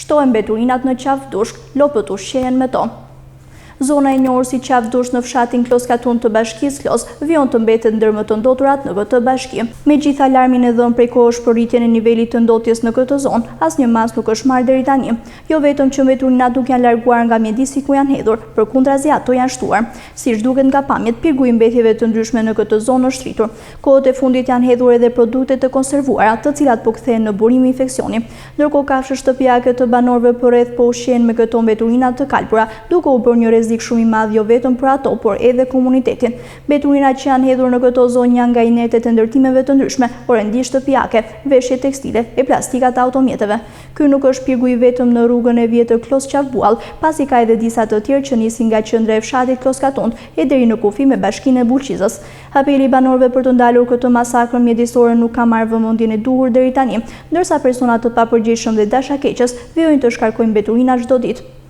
shtohen mbeturinat në qafdushk, lopët ushqehen me to. Zona e njohur si qafdushk në fshatin Kloskatun të bashkisë Klos vijon të mbetet ndër më të ndoturat në këtë bashki. Megjithë alarmin e dhënë prej kohësh për rritjen e nivelit të ndotjes në këtë zonë, asnjë mas nuk është marrë deri tani. Jo vetëm që mbeturinat nuk janë larguar nga mjedisi ku janë hedhur, përkundrazi ato janë shtuar. Siç duket nga pamjet, pirguji mbetjeve të ndryshme në këtë zonë është rritur. Kohët e fundit janë hedhur edhe produkte të konservuara, të cilat po kthehen në burim infeksioni. Ndërkohë kafshë shtëpiake të banorëve përreth po ushqehen me këto mbeturina të kalpura, duke u bërë një rrezik shumë i madh jo vetëm për ato, por edhe komunitetin. Mbeturinat që janë hedhur në këtë zonë janë nga inertet e ndërtimeve të ndryshme, orendi shtëpiake, veshje tekstile e plastikat të automjeteve. Ky nuk është pirguji vetëm në rrugën e vjetër Klos-Qafbuall, pasi ka edhe disa të tjerë që nisin nga qendra e fshatit Kloskatun e deri në kufi me bashkinë e Bulqizës. Apeli i banorëve për të ndalur këtë masakrë mjedisore nuk ka marrë vëmendjen e duhur deri tani, ndërsa persona të papërgjegjshëm dhe dashakeqës vijojnë të shkarkojnë mbeturina çdo ditë.